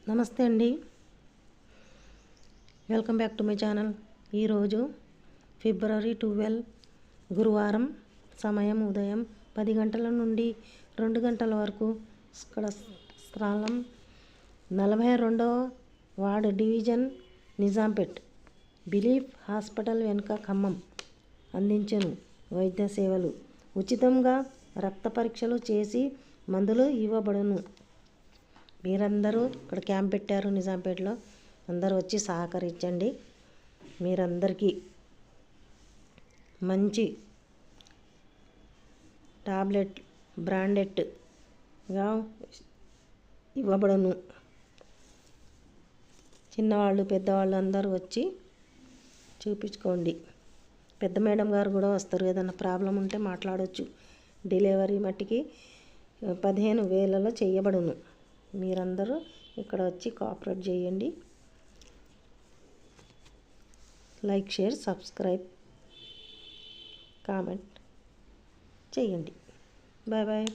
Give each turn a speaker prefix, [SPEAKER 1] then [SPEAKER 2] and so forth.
[SPEAKER 1] నమస్తే అండి, welcome back to my channel. ఈరోజు ఫిబ్రవరి 12 గురువారం. సమయం ఉదయం 10 గంటల నుండి 2 గంటల వరకు. ఇక్కడ స్థలం 42వ ward division, Nizampet. Belief hospital వెనుక ఖమ్మం. అందించెను వైద్య సేవలు. ఉచితంగా రక్త పరీక్షలు చేసి మందులు ఇవ్వబడును. మీరందరూ ఇక్కడ క్యాంప్ పెట్టారు నిజాంపేటలో. అందరూ వచ్చి సహకరించండి. మీరందరికీ మంచి టాబ్లెట్ బ్రాండెడ్గా ఇవ్వబడును. చిన్నవాళ్ళు పెద్దవాళ్ళు అందరూ వచ్చి చూపించుకోండి. పెద్ద మేడం గారు కూడా వస్తారు, ఏదైనా ప్రాబ్లం ఉంటే మాట్లాడవచ్చు. డెలివరీ మట్టికి 15,000లో చేయబడును. మీరందరూ ఇక్కడ వచ్చి కోఆపరేట్ చేయండి. లైక్, షేర్, సబ్స్క్రైబ్, కామెంట్ చేయండి. Bye bye.